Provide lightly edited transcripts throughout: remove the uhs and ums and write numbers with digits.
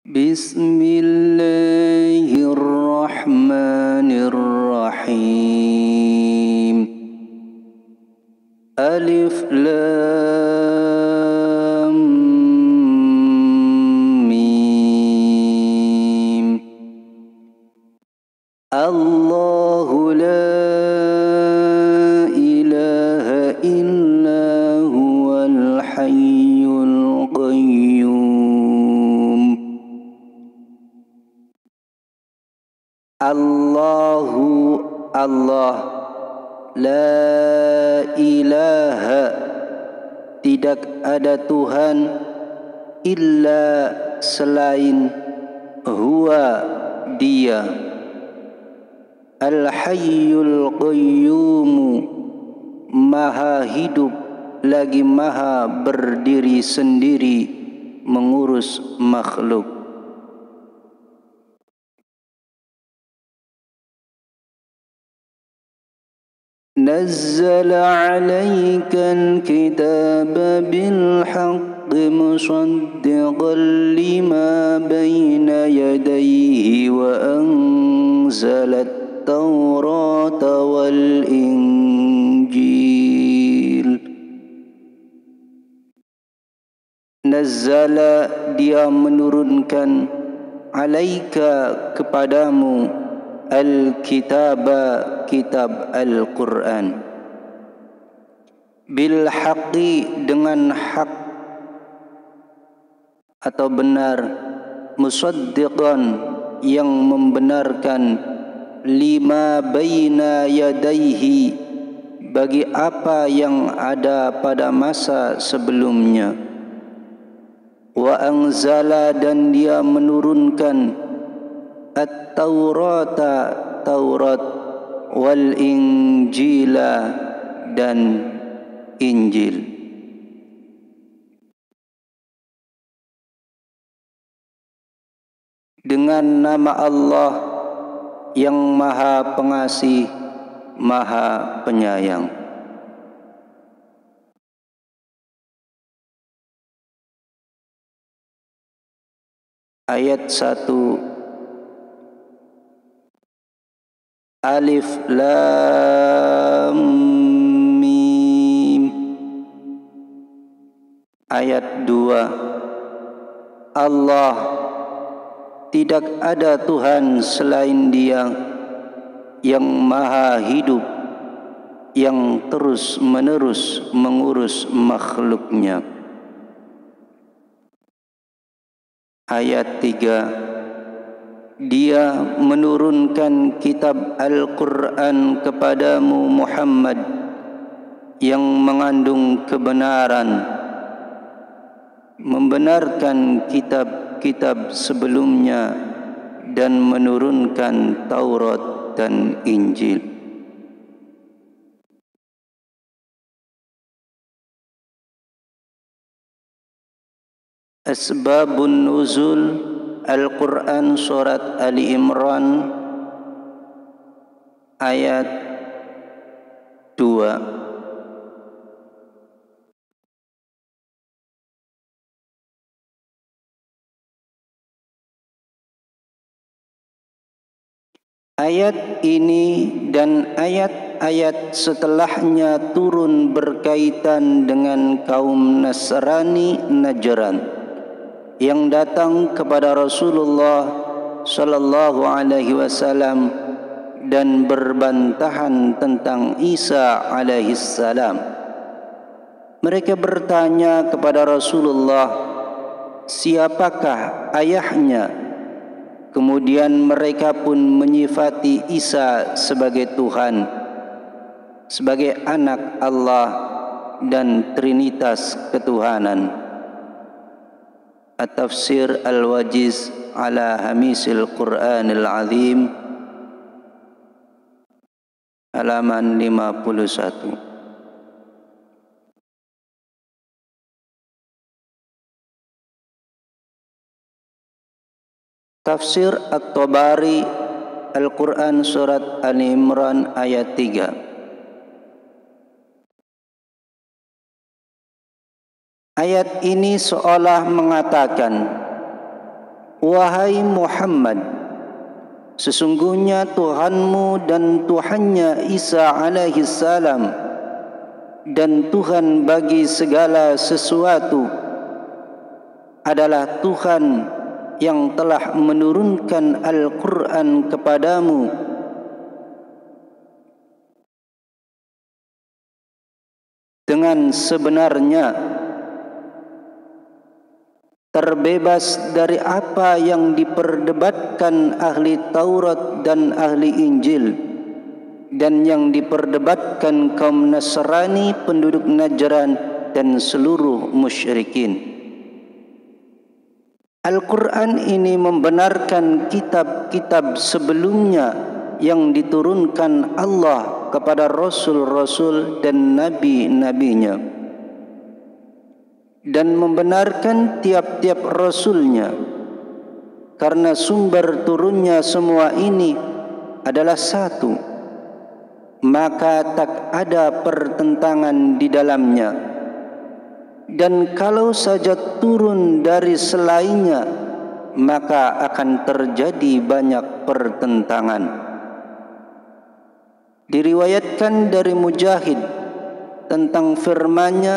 Bismillahirrahmanirrahim. Alif Lam Mim. Allahu la ilaha illa huwal hayyul qayyum. Allahu Allah, la ilaha tidak ada Tuhan, illa selain huwa dia, al-hayyul qayyum maha hidup lagi maha berdiri sendiri mengurus makhluk. نزل عليك الكتاب بالحق مصدقا لما بين يديه وأنزل التوراة والإنجيل. نزل dia menurunkan alaika kepadamu Al-Kitaba kitab Al-Quran bil haqqi dengan hak atau benar, musaddiqan yang membenarkan, lima baina yadaihi bagi apa yang ada pada masa sebelumnya, wa anzala dan dia menurunkan At-Taurata Taurat, wal Injila dan Injil. Dengan nama Allah yang Maha Pengasih, Maha Penyayang. Ayat 1. Alif Lam Mim. Ayat 2. Allah, tidak ada Tuhan selain Dia yang maha hidup, yang terus menerus mengurus makhluknya. Ayat 3. Dia menurunkan kitab Al-Quran kepadamu Muhammad yang mengandung kebenaran, membenarkan kitab-kitab sebelumnya dan menurunkan Taurat dan Injil. Asbabun Nuzul Al-Quran Surat Ali Imran ayat 2. Ayat ini dan ayat-ayat setelahnya turun berkaitan dengan kaum Nasrani Najran yang datang kepada Rasulullah sallallahu alaihi wasallam dan berbantahan tentang Isa alaihi salam. Mereka bertanya kepada Rasulullah, siapakah ayahnya? Kemudian mereka pun menyifati Isa sebagai Tuhan, sebagai anak Allah dan trinitas ketuhanan. At-Tafsir Al-Wajiz ala Hamisil Quranil Azim, halaman 51. Tafsir At-Tabari Al-Quran Surat Ali Imran ayat 3. Ayat ini seolah mengatakan, Wahai Muhammad, sesungguhnya Tuhanmu dan Tuhannya Isa alaihi salam dan Tuhan bagi segala sesuatu adalah Tuhan yang telah menurunkan Al-Quran kepadamu dengan sebenarnya, terbebas dari apa yang diperdebatkan ahli Taurat dan ahli Injil dan yang diperdebatkan kaum Nasrani, penduduk Najran dan seluruh musyrikin. Al-Quran ini membenarkan kitab-kitab sebelumnya yang diturunkan Allah kepada Rasul-Rasul dan Nabi-Nabinya, dan membenarkan tiap-tiap Rasulnya, karena sumber turunnya semua ini adalah satu, maka tak ada pertentangan di dalamnya. Dan kalau saja turun dari selainnya, maka akan terjadi banyak pertentangan. Diriwayatkan dari Mujahid tentang firman-Nya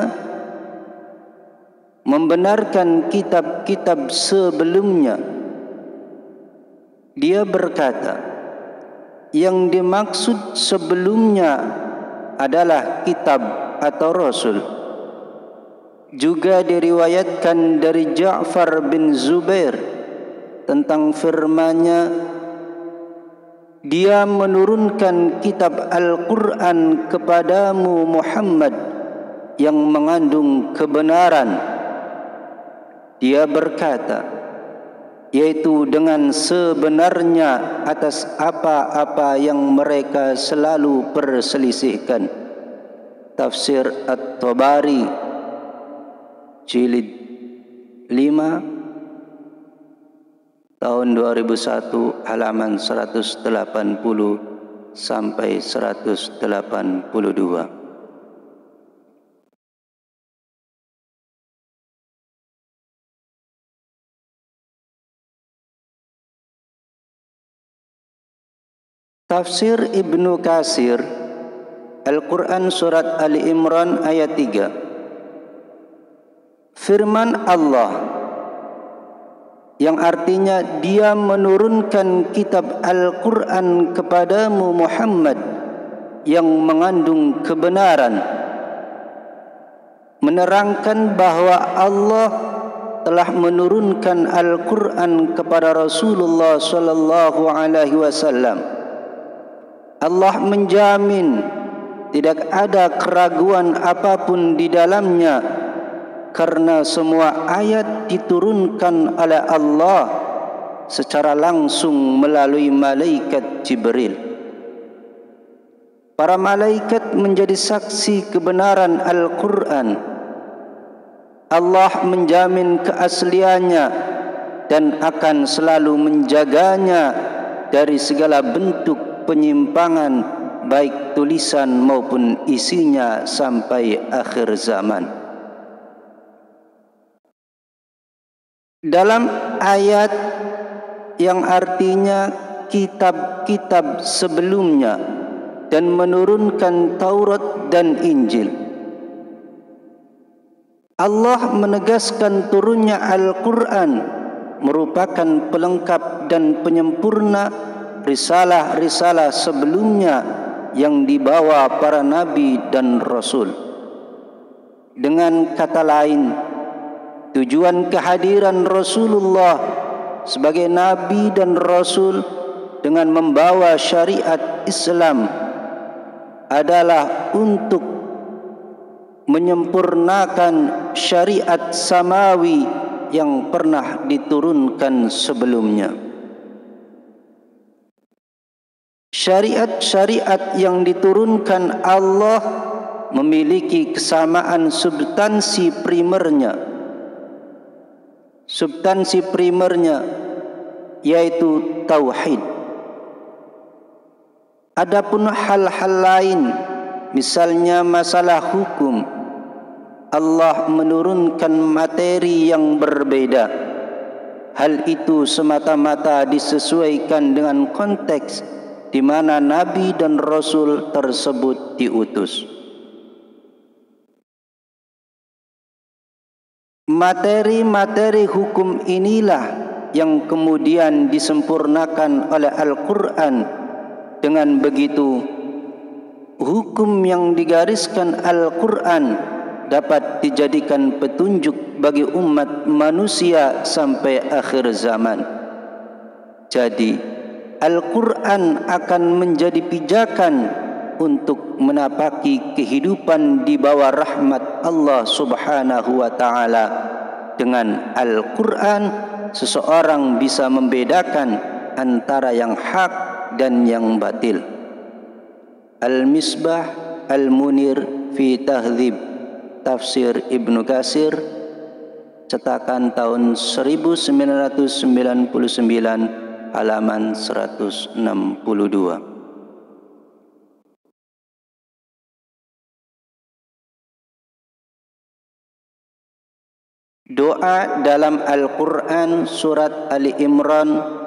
membenarkan kitab-kitab sebelumnya. Dia berkata, yang dimaksud sebelumnya adalah kitab atau Rasul. Juga diriwayatkan dari Ja'far bin Zubair tentang firman-Nya, Dia menurunkan kitab Al-Quran kepadamu Muhammad yang mengandung kebenaran. Dia berkata, yaitu dengan sebenarnya atas apa-apa yang mereka selalu perselisihkan. Tafsir At-Tabari Jilid 5 tahun 2001 halaman 180 sampai 182. Tafsir Ibnu Katsir Al-Quran Surat Ali Imran ayat 3. Firman Allah yang artinya Dia menurunkan kitab Al-Quran kepadamu Muhammad yang mengandung kebenaran, menerangkan bahwa Allah telah menurunkan Al-Quran kepada Rasulullah sallallahu alaihi wasallam. Allah menjamin tidak ada keraguan apapun di dalamnya, karena semua ayat diturunkan oleh Allah secara langsung melalui malaikat Jibril. Para malaikat menjadi saksi kebenaran Al-Quran. Allah menjamin keasliannya dan akan selalu menjaganya dari segala bentuk penyimpangan, baik tulisan maupun isinya sampai akhir zaman. Dalam ayat yang artinya kitab-kitab sebelumnya dan menurunkan Taurat dan Injil, Allah menegaskan turunnya Al-Quran merupakan pelengkap dan penyempurna risalah-risalah sebelumnya yang dibawa para nabi dan rasul. Dengan kata lain, tujuan kehadiran Rasulullah sebagai nabi dan rasul dengan membawa syariat Islam adalah untuk menyempurnakan syariat samawi yang pernah diturunkan sebelumnya. Syariat-syariat yang diturunkan Allah memiliki kesamaan substansi primernya. Substansi primernya yaitu tauhid. Adapun hal-hal lain, misalnya masalah hukum, Allah menurunkan materi yang berbeda. hal itu semata-mata disesuaikan dengan konteks di mana Nabi dan Rasul tersebut diutus. Materi-materi hukum inilah yang kemudian disempurnakan oleh Al-Quran. Dengan begitu, hukum yang digariskan Al-Quran dapat dijadikan petunjuk bagi umat manusia sampai akhir zaman. Jadi, Al-Quran akan menjadi pijakan untuk menapaki kehidupan di bawah rahmat Allah Subhanahu wa ta'ala. Dengan Al-Quran, seseorang bisa membedakan antara yang hak dan yang batil. Al-Misbah Al-Munir fi Tahdzib Tafsir Ibnu Katsir, cetakan tahun 1999, halaman 162. Doa dalam Al-Quran surat Ali Imran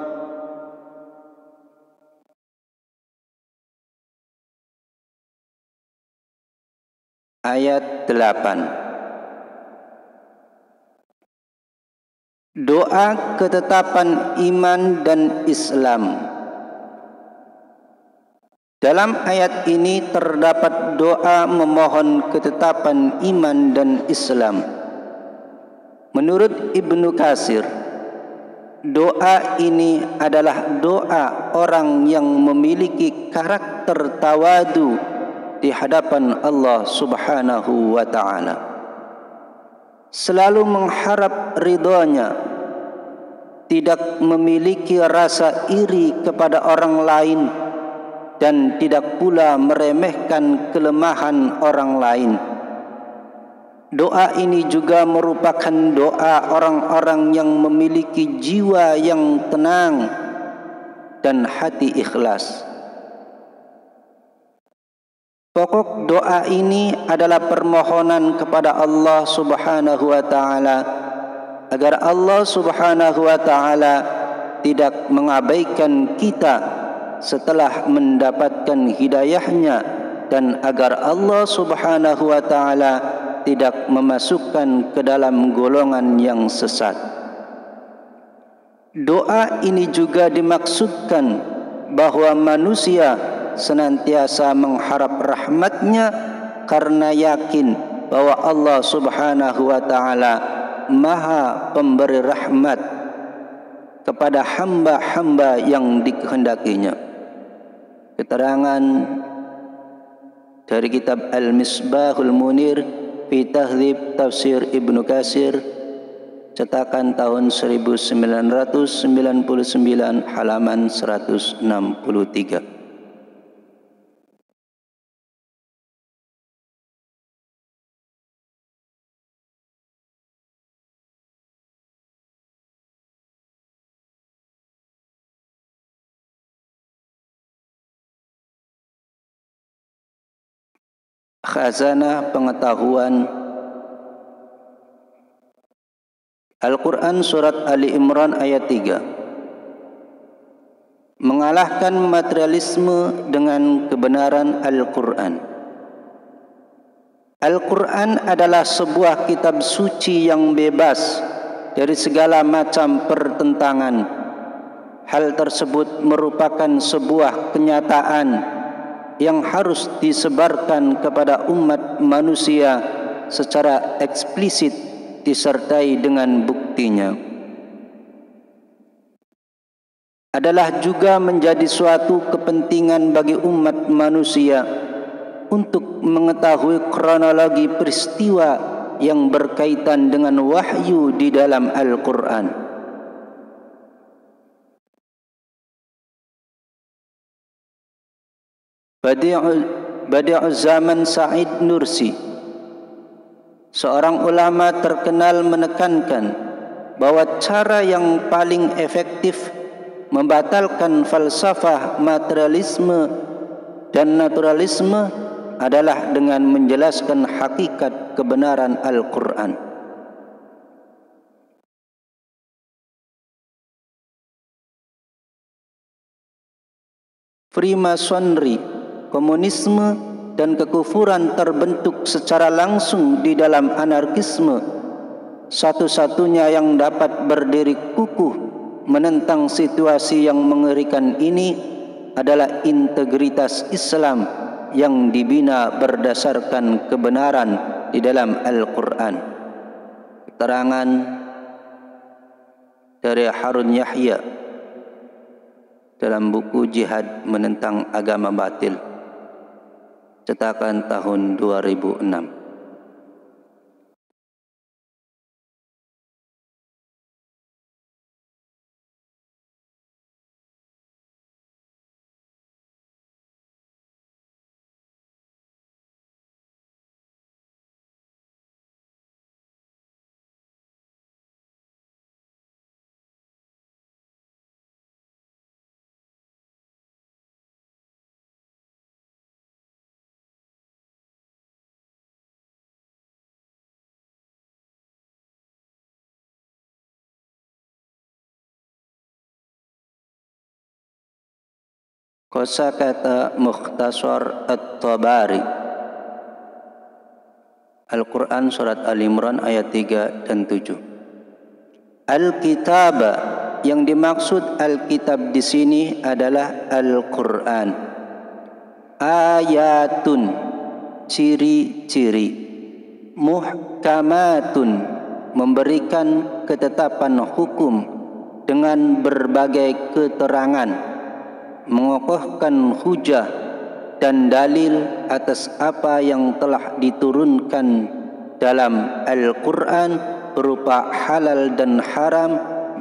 ayat 8. Doa ketetapan iman dan Islam. Dalam ayat ini terdapat doa memohon ketetapan iman dan Islam. Menurut Ibnu Katsir, doa ini adalah doa orang yang memiliki karakter tawadu di hadapan Allah Subhanahu wa ta'ala, selalu mengharap ridhonya, tidak memiliki rasa iri kepada orang lain, dan tidak pula meremehkan kelemahan orang lain. Doa ini juga merupakan doa orang-orang yang memiliki jiwa yang tenang dan hati ikhlas. Pokok doa ini adalah permohonan kepada Allah Subhanahu wa ta'ala agar Allah Subhanahu wa ta'ala tidak mengabaikan kita setelah mendapatkan hidayahnya, dan agar Allah Subhanahu wa ta'ala tidak memasukkan ke dalam golongan yang sesat. Doa ini juga dimaksudkan bahwa manusia senantiasa mengharap rahmatnya karena yakin bahwa Allah Subhanahu wa ta'ala Maha pemberi rahmat kepada hamba-hamba yang dikehendakinya. Keterangan dari kitab Al-Misbahul Munir fi Tahdzib Tafsir Ibnu Katsir, cetakan tahun 1999, halaman 163. Khazanah pengetahuan. Al-Quran surat Ali Imran ayat 3. Mengalahkan materialisme dengan kebenaran Al-Quran. Al-Quran adalah sebuah kitab suci yang bebas dari segala macam pertentangan. Hal tersebut merupakan sebuah kenyataan yang harus disebarkan kepada umat manusia secara eksplisit disertai dengan buktinya. Adalah juga menjadi suatu kepentingan bagi umat manusia untuk mengetahui kronologi peristiwa yang berkaitan dengan wahyu di dalam Al-Quran. Badi'uz Zaman Sa'id Nursi, seorang ulama terkenal, menekankan bahwa cara yang paling efektif membatalkan falsafah materialisme dan naturalisme adalah dengan menjelaskan hakikat kebenaran Al-Quran. Freemasonry, komunisme, dan kekufuran terbentuk secara langsung di dalam anarkisme. Satu-satunya yang dapat berdiri kukuh menentang situasi yang mengerikan ini adalah integritas Islam yang dibina berdasarkan kebenaran di dalam Al-Quran. Keterangan dari Harun Yahya dalam buku Jihad Menentang Agama Batil, cetakan tahun 2006. Kosakata Mukhtasar At-Tabari, Al-Quran Surat Al-Imran ayat 3 dan 7. Al-Kitab, yang dimaksud Al-Kitab di sini adalah Al-Quran. Ayatun, ciri-ciri. Muhkamatun, memberikan ketetapan hukum dengan berbagai keterangan, mengokohkan hujah dan dalil atas apa yang telah diturunkan dalam Al-Quran berupa halal dan haram,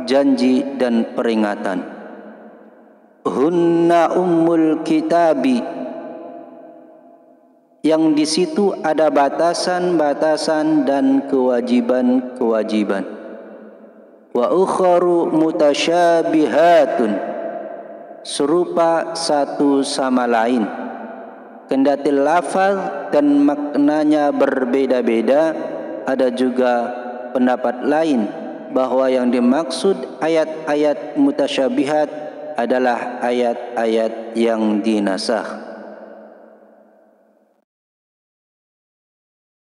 janji dan peringatan. Hunna ummul kitabi, yang di situ ada batasan-batasan dan kewajiban-kewajiban. Wa ukharu mutasyabihatun, serupa satu sama lain, kendati lafaz dan maknanya berbeda-beda. Ada juga pendapat lain bahwa yang dimaksud ayat-ayat mutasyabihat adalah ayat-ayat yang dinasakh.